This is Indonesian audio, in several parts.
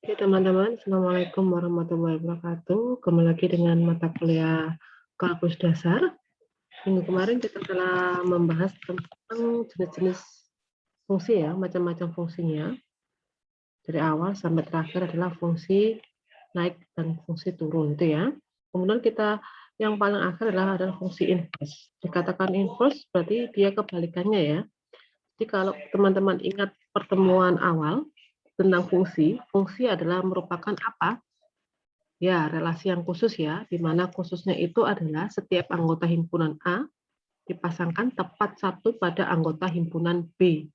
Oke teman-teman, Assalamualaikum warahmatullahi wabarakatuh. Kembali lagi dengan mata kuliah Kalkulus Dasar. Minggu kemarin kita telah membahas tentang jenis-jenis fungsi ya, macam-macam fungsinya. Dari awal sampai terakhir adalah fungsi naik dan fungsi turun itu ya. Kemudian kita yang paling akhir adalah fungsi inverse. Dikatakan inverse berarti dia kebalikannya ya. Jadi kalau teman-teman ingat pertemuan awal tentang fungsi, fungsi adalah merupakan apa? Ya, relasi yang khusus ya, di mana khususnya itu adalah setiap anggota himpunan A dipasangkan tepat satu pada anggota himpunan B.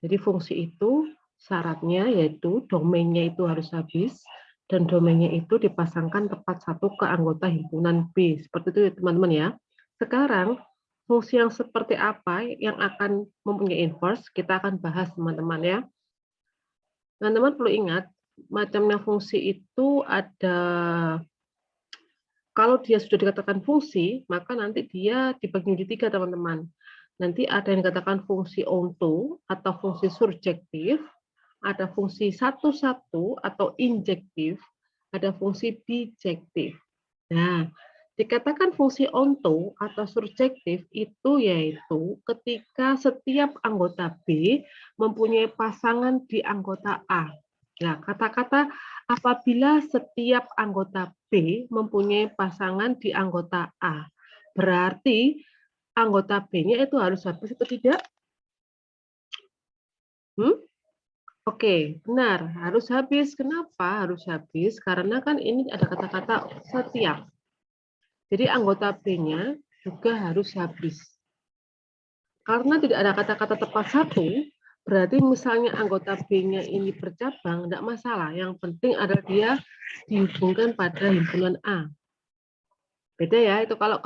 Jadi fungsi itu syaratnya yaitu domainnya itu harus habis dan domainnya itu dipasangkan tepat satu ke anggota himpunan B. Seperti itu ya teman-teman ya. Sekarang fungsi yang seperti apa yang akan mempunyai inverse kita akan bahas teman-teman ya. Teman-teman perlu ingat macamnya fungsi itu ada. Kalau dia sudah dikatakan fungsi, maka nanti dia dibagi menjadi tiga, teman-teman. Nanti ada yang dikatakan fungsi onto atau fungsi surjektif, ada fungsi satu-satu atau injektif, ada fungsi bijektif. Nah, dikatakan fungsi onto atau surjektif itu yaitu ketika setiap anggota B mempunyai pasangan di anggota A. Nah, kata-kata apabila setiap anggota B mempunyai pasangan di anggota A, berarti anggota B-nya itu harus habis atau tidak? Oke, benar. Harus habis. Kenapa harus habis? Karena kan ini ada kata-kata setiap. Jadi anggota B-nya juga harus habis. Karena tidak ada kata-kata tepat satu, berarti misalnya anggota B-nya ini bercabang, tidak masalah. Yang penting adalah dia dihubungkan pada himpunan A. Beda ya, itu kalau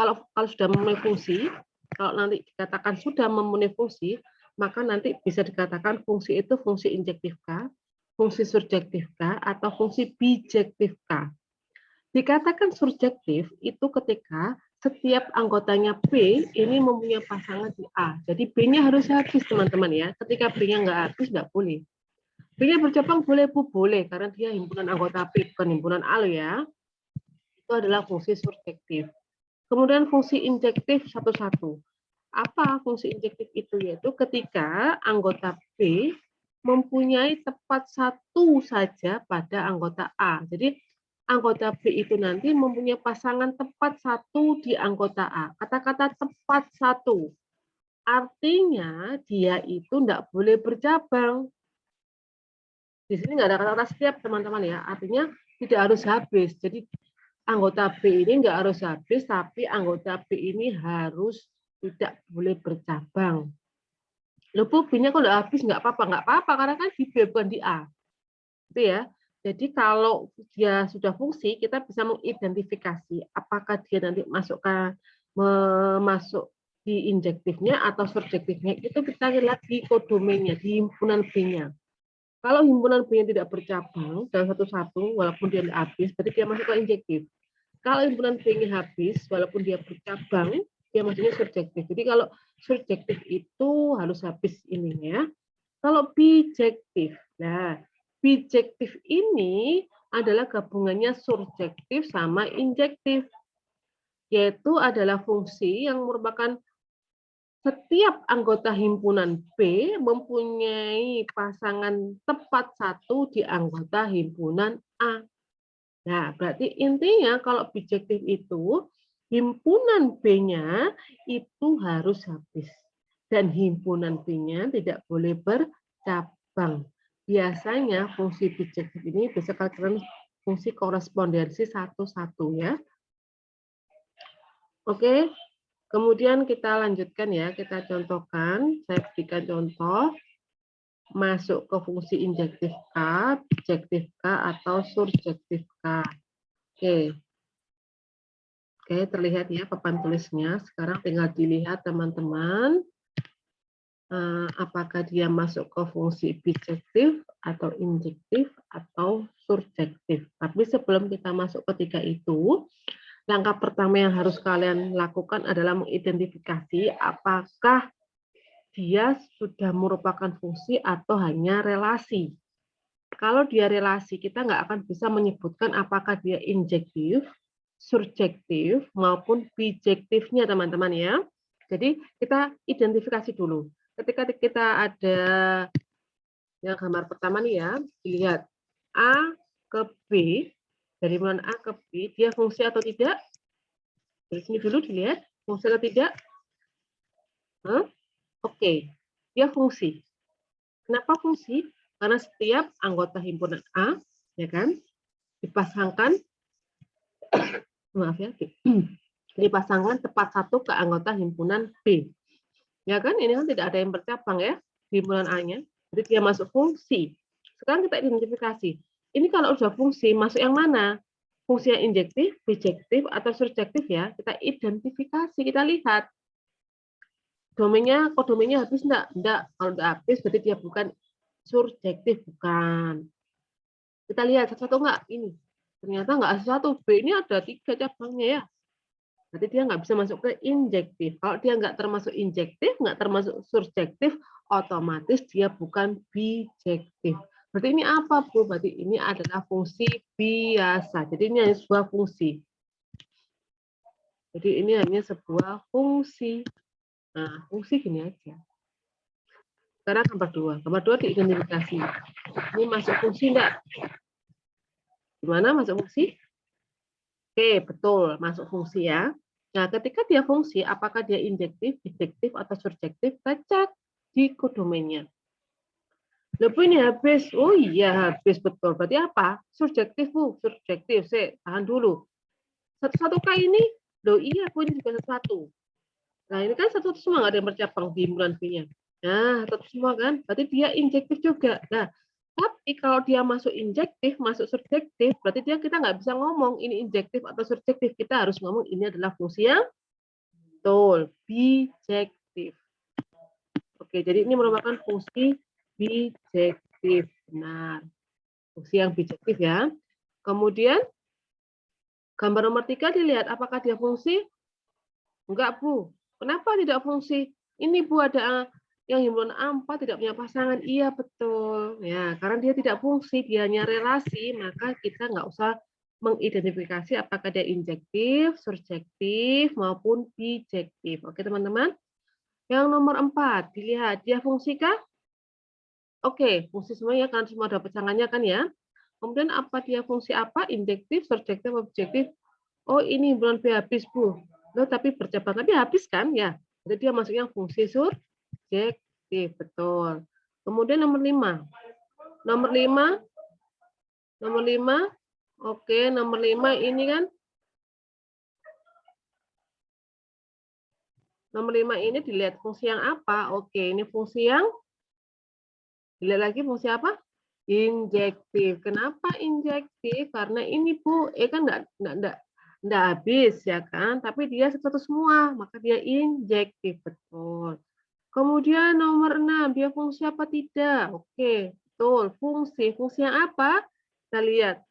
sudah memenuhi fungsi, kalau nanti dikatakan sudah memenuhi fungsi, maka nanti bisa dikatakan fungsi itu fungsi injektif K, fungsi surjektif K, atau fungsi bijektif K. Dikatakan surjektif itu ketika setiap anggotanya B ini mempunyai pasangan di A. Jadi B-nya harus habis, teman-teman ya. Ketika B-nya nggak habis, nggak boleh. B-nya bercabang boleh, Bu, boleh. Karena dia himpunan anggota B, bukan himpunan A loh ya. Itu adalah fungsi surjektif. Kemudian fungsi injektif satu-satu. Apa fungsi injektif itu? Yaitu ketika anggota B mempunyai tepat satu saja pada anggota A. Jadi anggota B itu nanti mempunyai pasangan tepat satu di anggota A. Kata-kata tepat satu. Artinya dia itu tidak boleh bercabang. Di sini nggak ada kata-kata setiap, teman-teman ya. Artinya tidak harus habis. Jadi anggota B ini nggak harus habis, tapi anggota B ini harus tidak boleh bercabang. Loh Bu, B-nya kok nggak habis? Nggak apa-apa, karena kan di B bukan di A. Itu ya. Jadi kalau dia sudah fungsi, kita bisa mengidentifikasi apakah dia nanti masuk di injektifnya atau surjektifnya. Itu kita lihat di kodomennya, di himpunan B-nya. Kalau himpunan B-nya tidak bercabang dalam satu-satu, walaupun dia tidak habis, berarti dia masuk ke injektif. Kalau himpunan B-nya habis, walaupun dia bercabang, dia masuknya surjektif. Jadi kalau surjektif itu harus habis ininya. Kalau bijektif, nah bijektif ini adalah gabungannya surjektif sama injektif, yaitu adalah fungsi yang merupakan setiap anggota himpunan B mempunyai pasangan tepat satu di anggota himpunan A. Nah, berarti intinya kalau bijektif itu himpunan B-nya itu harus habis dan himpunan B-nya tidak boleh bercabang. Biasanya fungsi bijektif ini bisa kalian fungsi korespondensi satu-satu ya. Oke, kemudian kita lanjutkan ya, kita contohkan. Saya berikan contoh masuk ke fungsi injektif K, bijektif K, atau surjektif K. Oke. Oke, terlihat ya papan tulisnya. Sekarang tinggal dilihat teman-teman apakah dia masuk ke fungsi bijektif atau injektif atau surjektif. Tapi sebelum kita masuk ketiga itu, langkah pertama yang harus kalian lakukan adalah mengidentifikasi apakah dia sudah merupakan fungsi atau hanya relasi. Kalau dia relasi, kita nggak akan bisa menyebutkan apakah dia injektif, surjektif, maupun bijektifnya, teman-teman ya. Jadi kita identifikasi dulu. Ketika kita ada yang gambar pertama nih ya, dilihat A ke B, dari himpunan A ke B, dia fungsi atau tidak? Dari sini dulu dilihat, fungsi atau tidak? Oke, dia fungsi. Kenapa fungsi? Karena setiap anggota himpunan A, ya kan, dipasangkan, maaf ya, dipasangkan tepat satu ke anggota himpunan B. Ya kan, ini kan tidak ada yang bercabang ya, di himpunan A-nya. Jadi dia masuk fungsi. Sekarang kita identifikasi. Ini kalau sudah fungsi, masuk yang mana? Fungsi yang injektif, bijektif, atau surjektif ya. Kita identifikasi, kita lihat. Kodomennya habis enggak? Enggak. Kalau enggak habis, berarti dia bukan surjektif, bukan. Kita lihat satu-satu enggak? Ini. Ternyata enggak satu. B ini ada 3 cabangnya ya. Berarti dia nggak bisa masuk ke injektif. Kalau dia nggak termasuk injektif, nggak termasuk surjektif, otomatis dia bukan bijektif. Berarti ini apa, Bu? Berarti ini adalah fungsi biasa. Jadi ini hanya sebuah fungsi. Jadi ini hanya sebuah fungsi. Nah, fungsi gini aja. Sekarang gambar 2. Gambar 2 diidentifikasi. Ini masuk fungsi enggak? Gimana masuk fungsi? Oke, betul. Masuk fungsi ya. Nah, ketika dia fungsi, apakah dia injektif, bijektif, atau surjektif? Kita cek di kodomennya. Lebih ini habis. Oh iya, habis betul. Berarti apa? Surjektif, Bu. Surjektif. Saya tahan dulu. Satu-satu K ini, loh iya, Bu, ini juga satu-satu. Nah, ini kan satu-satu semua, nggak ada yang bercabang di himpunan B-nya. Nah, satu semua kan? Berarti dia injektif juga. Nah, tapi kalau dia masuk injektif, masuk surjektif, berarti kita nggak bisa ngomong ini injektif atau surjektif. Kita harus ngomong ini adalah fungsi yang betul, bijektif. Oke, jadi ini merupakan fungsi bijektif. Benar. Fungsi yang bijektif ya. Kemudian, gambar nomor 3 dilihat apakah dia fungsi? Enggak, Bu. Kenapa tidak fungsi? Ini, Bu, ada yang himpunan A4 tidak punya pasangan. Iya, betul. Ya, karena dia tidak fungsi, dia hanya relasi, maka kita nggak usah mengidentifikasi apakah dia injektif, surjektif, maupun bijektif. Oke, teman-teman? Yang nomor 4, dilihat dia fungsikah? Oke, fungsi semuanya kan semua ada pasangannya kan ya. Kemudian apa dia fungsi apa? Injektif, surjektif, objektif. Oh, ini himpunan B habis, Bu. Loh, tapi bercabang tapi habis kan ya. Jadi dia masuknya fungsi surjektif, betul. Kemudian nomor 5. Nomor 5. Nomor 5. Oke, nomor 5 ini kan. Nomor 5 ini dilihat fungsi yang apa? Oke, ini fungsi yang dilihat lagi fungsi apa? Injektif. Kenapa injektif? Karena ini Bu, kan enggak habis ya kan, tapi dia satu semua, maka dia injektif, betul. Kemudian nomor 6, dia fungsi apa tidak? Oke, betul, fungsi. Fungsi yang apa? Kita lihat.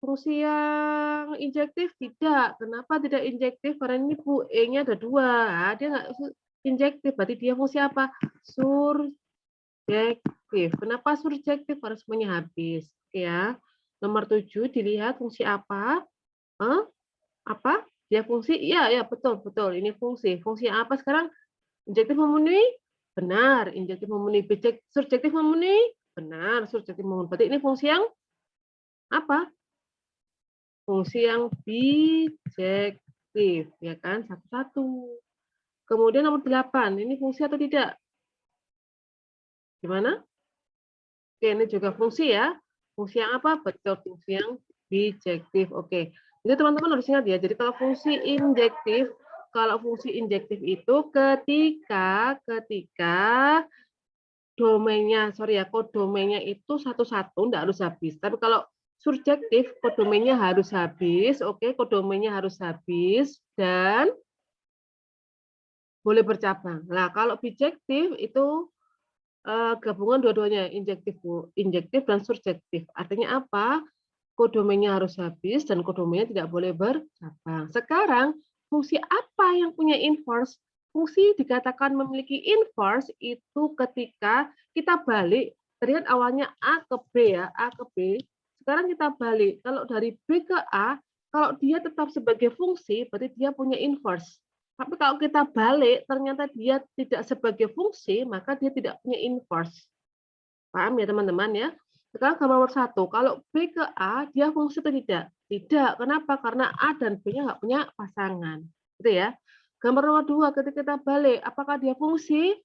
Fungsi yang injektif tidak. Kenapa tidak injektif? Karena ini Bu, E-nya ada 2. Nah, dia nggak injektif, berarti dia fungsi apa? Surjektif. Kenapa surjektif? Karena semuanya habis. Oke ya. Nomor 7, dilihat fungsi apa? Apa? Dia fungsi? Iya, ya betul, betul. Ini fungsi. Fungsi apa sekarang? Injektif memenuhi? Benar. Injektif memenuhi. Surjektif memenuhi? Benar. Surjektif memenuhi. Berarti ini fungsi yang apa? Fungsi yang bijektif. Ya kan? Satu-satu. Kemudian nomor 8. Ini fungsi atau tidak? Gimana? Oke, ini juga fungsi ya. Fungsi yang apa? Betul, fungsi yang bijektif. Oke. Jadi teman-teman harus ingat ya. Jadi kalau fungsi injektif itu ketika domainnya, kodomennya itu satu-satu, enggak harus habis. Tapi kalau surjektif, kodomennya harus habis, oke, kodomennya harus habis dan boleh bercabang. Nah, kalau bijektif itu gabungan dua-duanya, injektif dan surjektif. Artinya apa? Kodomennya harus habis dan kodomennya tidak boleh bercabang. Sekarang, fungsi apa yang punya inverse? Fungsi dikatakan memiliki inverse itu ketika kita balik Tadi kan awalnya A ke B ya, A ke B. Sekarang kita balik. Kalau dari B ke A, kalau dia tetap sebagai fungsi, berarti dia punya inverse. Tapi kalau kita balik, ternyata dia tidak sebagai fungsi, maka dia tidak punya inverse. Paham ya teman-teman ya? Sekarang gambar nomor 1. Kalau B ke A, dia fungsi atau tidak? Tidak. Kenapa? Karena A dan B-nya nggak punya pasangan. Gitu ya. Gambar nomor 2, ketika kita balik, apakah dia fungsi?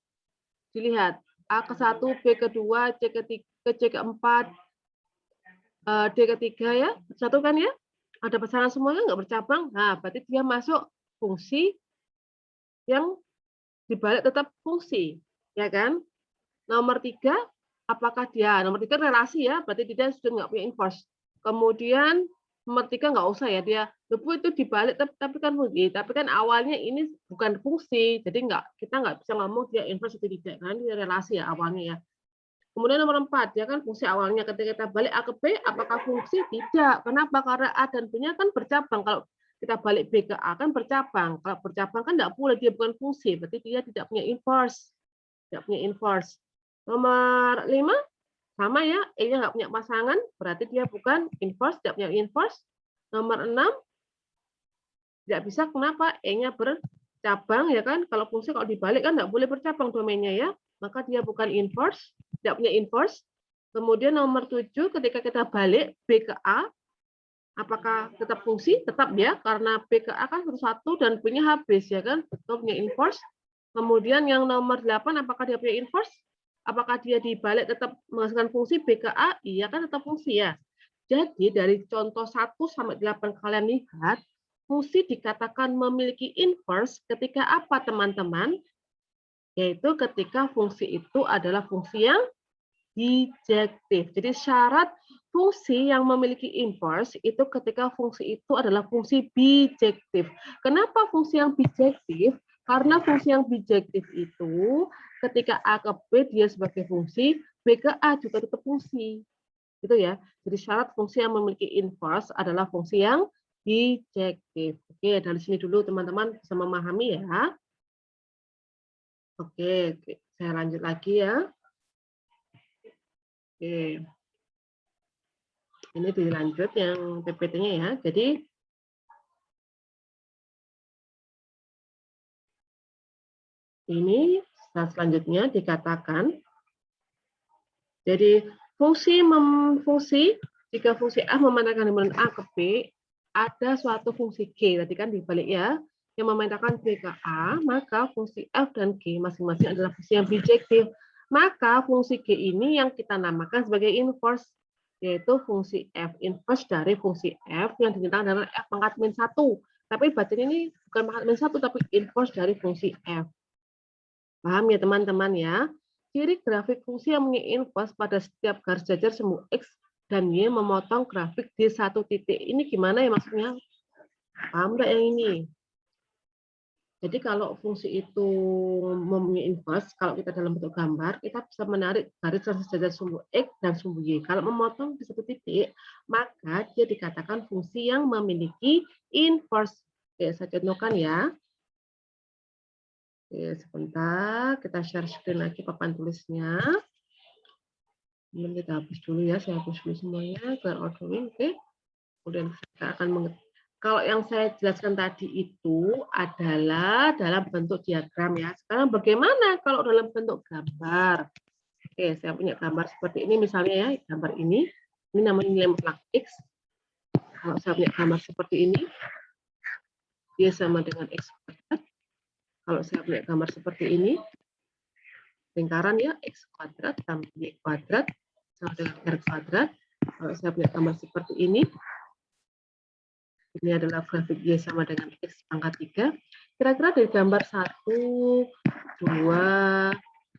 Dilihat. A ke 1, B ke 2, C ke 3, C ke 4, D ke 3 ya. Satu kan ya? Ada pasangan semuanya nggak bercabang. Nah, berarti dia masuk fungsi yang dibalik tetap fungsi. Ya kan? Nomor 3, apakah dia? Nomor 3 relasi ya, berarti dia sudah nggak punya inverse. Kemudian nomor 3 nggak usah ya, dia debu itu dibalik tapi kan fungsi. Tapi kan awalnya ini bukan fungsi, jadi kita nggak bisa ngomong dia inverse atau tidak, karena dia relasi ya awalnya ya. Kemudian nomor 4, ya kan fungsi awalnya ketika kita balik A ke B, apakah fungsi? Tidak. Kenapa? Karena A dan B-nya kan bercabang. Kalau kita balik B ke A kan bercabang. Kalau bercabang kan tidak boleh, dia bukan fungsi, berarti dia tidak punya inverse. Tidak punya inverse. Nomor 5, sama ya, E-nya nggak punya pasangan, berarti dia bukan inverse, tidak punya inverse. Nomor 6, tidak bisa, kenapa? E-nya bercabang, ya kan? Kalau fungsi kalau dibalik kan nggak boleh bercabang domainnya ya, maka dia bukan inverse, tidak punya inverse. Kemudian nomor 7, ketika kita balik B ke A, apakah tetap fungsi? Tetap ya, karena B ke A kan satu dan punya habis, ya kan? Tetap punya inverse. Kemudian yang nomor 8, apakah dia punya inverse? Apakah dia dibalik tetap menghasilkan fungsi B ke A? Iya kan tetap fungsi ya. Jadi dari contoh 1 sampai 8 kalian lihat, fungsi dikatakan memiliki inverse ketika apa teman-teman? Yaitu ketika fungsi itu adalah fungsi yang bijektif. Jadi syarat fungsi yang memiliki inverse itu ketika fungsi itu adalah fungsi bijektif. Kenapa fungsi yang bijektif? Karena fungsi yang bijektif itu ketika A ke B dia sebagai fungsi, B ke A juga tetap fungsi. Gitu ya. Jadi syarat fungsi yang memiliki inverse adalah fungsi yang bijektif. Oke, dari sini dulu teman-teman bisa memahami ya. Oke, saya lanjut lagi ya. Oke. Ini dilanjut yang PPT-nya ya. Jadi ini selanjutnya dikatakan, jadi fungsi jika fungsi A memetakan himpunan A ke B, ada suatu fungsi G, tadi kan dibalik ya, yang memetakan B ke A, maka fungsi F dan G masing-masing adalah fungsi yang bijektif. Maka fungsi G ini yang kita namakan sebagai inverse, yaitu fungsi F inverse dari fungsi F yang dinyatakan dengan F pangkat min 1. Tapi batin ini bukan pangkat min 1, tapi inverse dari fungsi F. Paham ya teman-teman ya? Ciri grafik fungsi yang mempunyai inverse pada setiap garis jajar semu X dan Y memotong grafik di satu titik. Ini gimana ya maksudnya? Paham nggak yang ini? Jadi kalau fungsi itu mempunyai inverse, kalau kita dalam bentuk gambar, kita bisa menarik garis jajar sumbu X dan sumbu Y. Kalau memotong di satu titik, maka dia dikatakan fungsi yang memiliki inverse. Oke, saya contohkan ya. Oke, sebentar, kita share screen lagi papan tulisnya. Kemudian kita hapus dulu ya, saya hapus dulu semuanya, clear ordering, oke. Kemudian kita akan kalau yang saya jelaskan tadi itu adalah dalam bentuk diagram ya. Sekarang bagaimana kalau dalam bentuk gambar? Oke, saya punya gambar seperti ini misalnya ya, gambar ini. Ini namanya nilai mutlak X. Kalau saya punya gambar seperti ini, dia sama dengan X kuadrat. Kalau saya punya gambar seperti ini, lingkaran ya, X kuadrat tambah Y kuadrat sama dengan R kuadrat. Kalau saya punya gambar seperti ini adalah grafik Y sama dengan X pangkat 3. Kira-kira dari gambar 1, 2,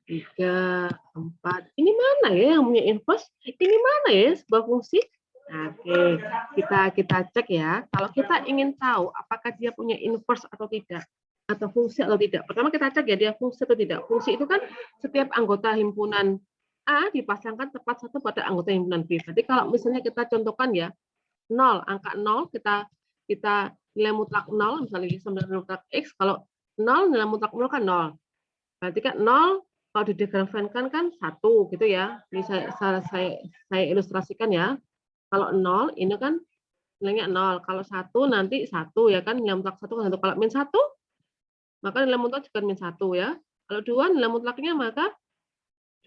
3, 4. Ini mana ya yang punya inverse? Ini mana ya sebuah fungsi? Nah, oke, kita cek ya. Kalau kita ingin tahu apakah dia punya inverse atau tidak, atau fungsi atau tidak. Pertama kita cek ya dia fungsi atau tidak. Fungsi itu kan setiap anggota himpunan A dipasangkan tepat satu pada anggota himpunan B. Berarti kalau misalnya kita contohkan ya, 0, angka 0 kita nilai mutlak 0, misalnya sama dengan mutlak X, kalau 0 nilai mutlak 0 kan 0. Berarti kan 0 Kalau di diagram Venn kan satu gitu ya. Ini saya ilustrasikan ya. Kalau 0 ini kan nilainya 0. Kalau 1 nanti 1 ya kan, nilai mutlak 1 kan 1. Kalau min 1 maka nilai mutlak juga min 1 ya. Kalau 2 nilai mutlaknya maka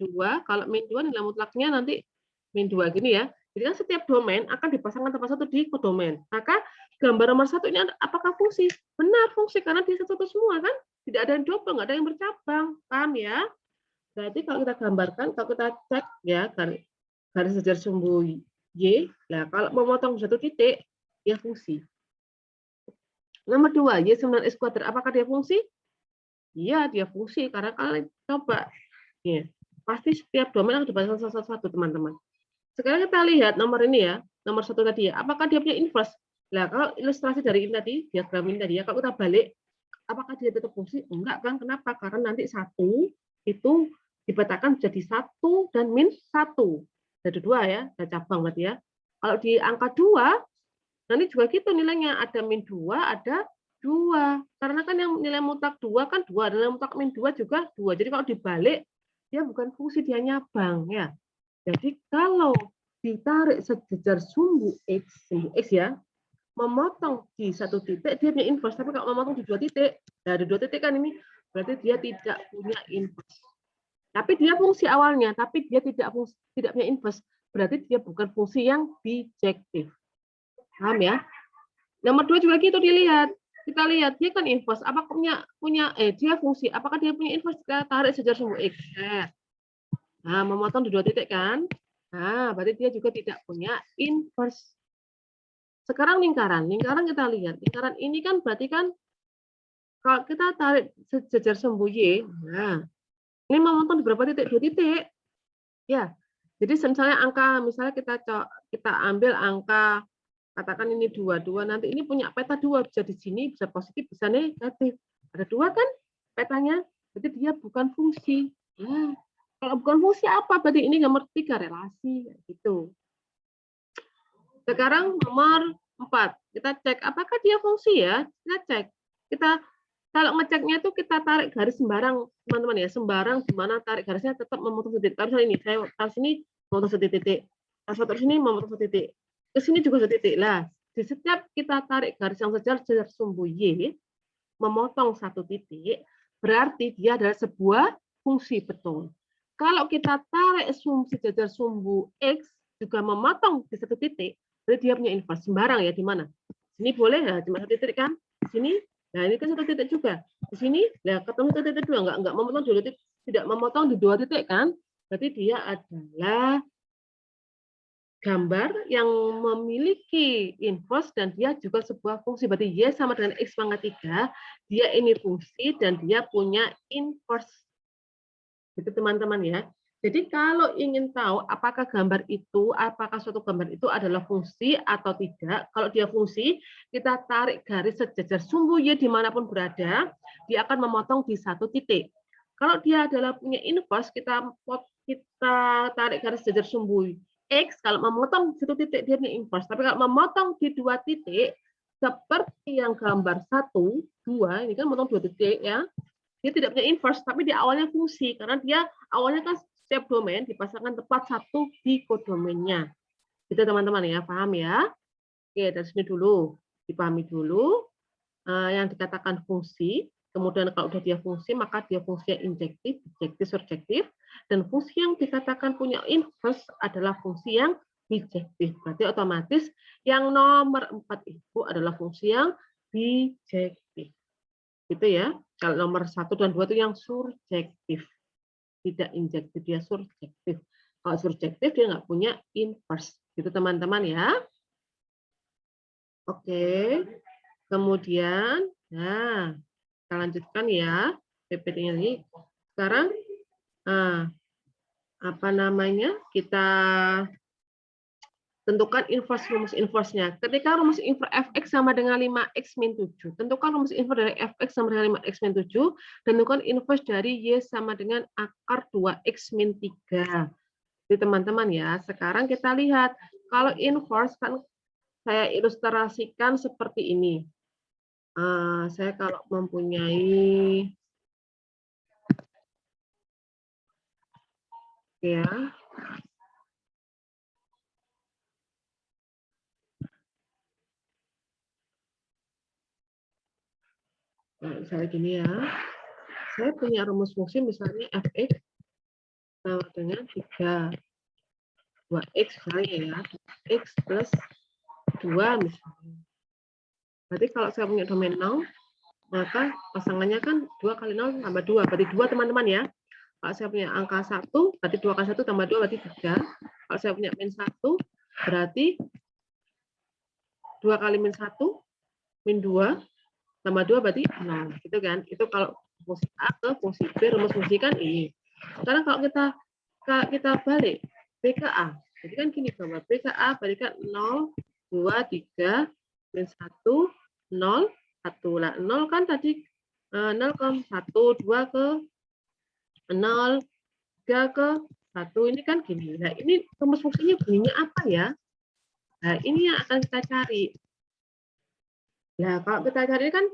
2, kalau min 2 nilai mutlaknya nanti min 2 gini ya. Jadi kan setiap domain akan dipasangkan tempat satu di kodomain. Maka gambar nomor 1 ini apakah fungsi? Benar fungsi karena dia satu semua kan. Tidak ada yang double, nggak ada yang bercabang. Paham ya? Berarti kalau kita gambarkan, kalau kita cek ya garis sejar sumbu Y, nah kalau memotong satu titik, dia fungsi. Nomor 2, Y 9X kuadrat, apakah dia fungsi? Iya, dia fungsi. Karena kalian coba, ya, pasti setiap domain akan dibahas satu-satu, teman-teman. Sekarang kita lihat nomor ini ya, nomor 1 tadi ya, apakah dia punya inverse? Nah, kalau ilustrasi dari ini tadi, diagram ini tadi ya, kalau kita balik, apakah dia tetap fungsi? Enggak kan, kenapa? Karena nanti 1 itu dipetakan jadi 1 dan min 1. Jadi 2 ya, ada cabang berarti ya. Kalau di angka 2, nanti juga gitu nilainya, ada min 2, ada 2. Karena kan yang nilai mutlak 2 kan 2, nilai mutlak min 2 juga 2. Jadi kalau dibalik, dia bukan fungsi, dia nyabang ya. Jadi kalau ditarik sejajar sumbu X ya, memotong di satu titik, dia punya inverse. Tapi kalau memotong di 2 titik, dari 2 titik kan ini, berarti dia tidak punya inverse. Tapi dia fungsi awalnya, tapi dia tidak punya inverse. Berarti dia bukan fungsi yang bijektif. Paham ya? Nomor 2 juga gitu dilihat. Kita lihat dia kan inverse. Apa dia fungsi? Apakah dia punya inverse? Kita tarik sejajar sumbu X. Nah, memotong di 2 titik kan? Nah, berarti dia juga tidak punya inverse. Sekarang lingkaran. Lingkaran kita lihat. Lingkaran ini kan berarti kan kalau kita tarik sejajar sumbu Y, nah, ini memotong di berapa titik? 2 titik. Ya. Jadi misalnya kita ambil angka, katakan ini 2, nanti ini punya peta 2, bisa di sini, bisa positif, bisa negatif. Ada 2 kan petanya, berarti dia bukan fungsi. Nah, kalau bukan fungsi apa? Berarti ini nomor 3, relasi. Gitu. Sekarang nomor 4. Kita cek apakah dia fungsi ya. Kita cek. Kalau ngeceknya itu kita tarik garis sembarang, teman-teman ya. Sembarang di mana tarik garisnya tetap memotong titik. Kalau ini, saya taruh sini memotong satu titik. Taruh sini memotong satu titik. Ke sini juga satu titik. Lah, di setiap kita tarik garis yang sejajar sumbu Y, memotong satu titik, berarti dia adalah sebuah fungsi, betul. Kalau kita tarik sejajar sumbu X juga memotong di satu titik, berarti dia punya inverse. Sembarang ya, di mana? Sini boleh ya, cuma satu titik kan? Di sini, nah ini kan satu titik juga. Di sini, nah ketemu satu titik dua, enggak memotong dua titik, tidak memotong di 2 titik kan? Berarti dia adalah gambar yang memiliki inverse dan dia juga sebuah fungsi. Berarti Y sama dengan X pangkat 3, dia ini fungsi dan dia punya inverse. Itu teman-teman ya. Jadi kalau ingin tahu apakah suatu gambar itu adalah fungsi atau tidak, kalau dia fungsi, kita tarik garis sejajar sumbu Y dimanapun berada, dia akan memotong di satu titik. Kalau dia adalah punya inverse, kita tarik garis sejajar sumbu X, kalau memotong satu titik dia punya inverse. Tapi kalau memotong di 2 titik, seperti yang gambar 1, 2, ini kan memotong 2 titik ya, dia tidak punya inverse, tapi dia awalnya fungsi karena dia awalnya kan setiap domain dipasangkan tepat satu di kodomainnya. Itu teman-teman ya, paham ya? Oke, dari sini dulu dipahami dulu yang dikatakan fungsi. Kemudian kalau udah dia fungsi, maka dia fungsi injektif, bijektif, surjektif. Dan fungsi yang dikatakan punya inverse adalah fungsi yang bijektif. Berarti otomatis yang nomor 4 itu adalah fungsi yang bijektif. Gitu ya. Kalau nomor 1 dan 2 itu yang surjektif. Tidak injektif, dia surjektif. Kalau surjektif dia nggak punya inverse. Gitu teman-teman ya. Oke. Kemudian, nah, kita lanjutkan ya PPT-nya ini. Sekarang, apa namanya? Kita tentukan inverse rumus inverse-nya. Ketika rumus inverse fx sama dengan 5x min 7. Tentukan rumus inverse dari fx sama dengan 5x min 7. Tentukan inverse dari y sama dengan akar 2x min 3. Jadi teman-teman ya, sekarang kita lihat. Kalau inverse kan saya ilustrasikan seperti ini. Saya kalau mempunyai Ya. Nah, misalnya gini ya. Saya punya rumus fungsi misalnya fx sama dengan 3 2x misalnya ya. X plus 2 misalnya. Berarti kalau saya punya domain 0, maka pasangannya kan 2 kali 0 tambah 2. Berarti 2 teman-teman ya. Kalau saya punya angka 1, berarti 2 kali 1 tambah 2 berarti 3. Kalau saya punya min 1, berarti 2 kali min 1, min 2, tambah 2 berarti 0. Gitu kan? Itu kalau fungsi A ke fungsi B, rumus fungsi kan ini. Sekarang kalau kita balik B ke A. Jadi kan gini, bahwa B ke A balikan 0, 2, 3, min 1, 0, 1. Lah, 0 kan tadi 0 ke 1, 2 ke 0, 3 ke 1. Ini kan gini. Nah, ini rumus fungsinya bunyinya apa ya? Nah, ini yang akan kita cari. Nah, kalau kita cari kan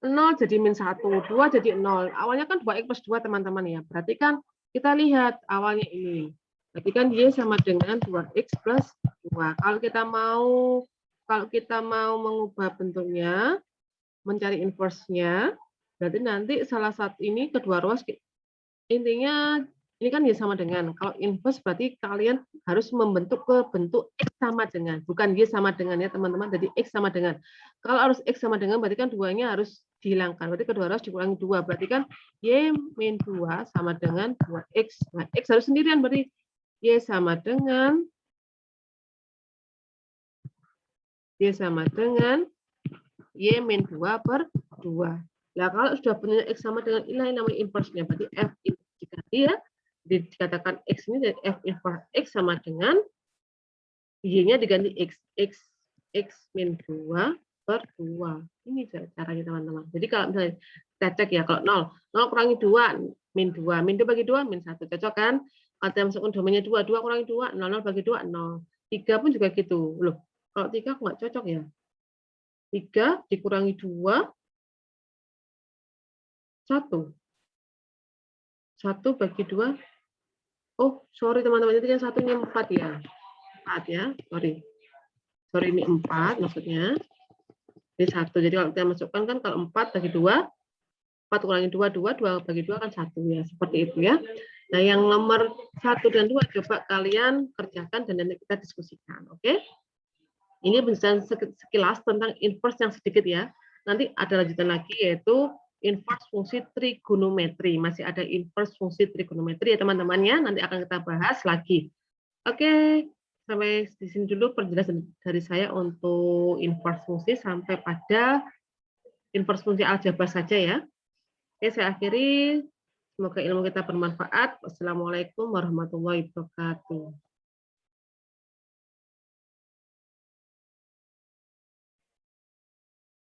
0 jadi min 1, 2 jadi 0. Awalnya kan 2x plus 2, teman-teman ya. Berarti kan kita lihat awalnya ini. Berarti kan Y sama dengan 2x plus 2. Kalau kita mau mengubah bentuknya, mencari inverse-nya, berarti nanti salah satu ini kedua ruas intinya ini kan Y sama dengan. Kalau inverse berarti kalian harus membentuk ke bentuk X sama dengan. Bukan Y sama dengan ya teman-teman. Jadi X sama dengan. Kalau harus X sama dengan berarti kan duanya harus dihilangkan. Berarti kedua harus dikurangi 2. Berarti kan Y min 2 sama dengan 2X. Nah, X harus sendirian. Berarti Y sama dengan Y min 2 per 2. Nah, kalau sudah punya X sama dengan ini namanya inverse-nya. Berarti F jika dia dikatakan X ini dari F inverse X sama dengan Y-nya diganti X. X min 2 per 2. Ini caranya teman-teman. Jadi kalau misalnya kita cek ya, kalau 0 kurangi 2, min 2. Min 2 bagi 2, min 1. Cocok kan? Kalau kita masukkan domainnya 2 kurangi 2, 0 bagi 2, 0. 3 pun juga gitu. Loh, kalau 3 nggak cocok ya. 3 dikurangi 2, 1. 1 bagi 2. Oh, sorry teman-teman, itu yang satunya 4 ya. 4 ya, sorry. Sorry, ini 4 maksudnya. Ini 1. Jadi kalau kita masukkan kan kalau 4 bagi 2, 4 kurangi 2, 2 bagi 2 kan 1 ya. Seperti itu ya. Nah, yang nomor 1 dan 2 coba kalian kerjakan dan nanti kita diskusikan. Oke? Ini bisa sekilas tentang inverse yang sedikit ya. Nanti ada lanjutan lagi yaitu inverse fungsi trigonometri. Masih ada inverse fungsi trigonometri ya teman-teman ya. Nanti akan kita bahas lagi. Oke, sampai di sini dulu penjelasan dari saya untuk inverse fungsi sampai pada inverse fungsi aljabar saja ya. Oke, saya akhiri. Semoga ilmu kita bermanfaat. Wassalamualaikum warahmatullahi wabarakatuh.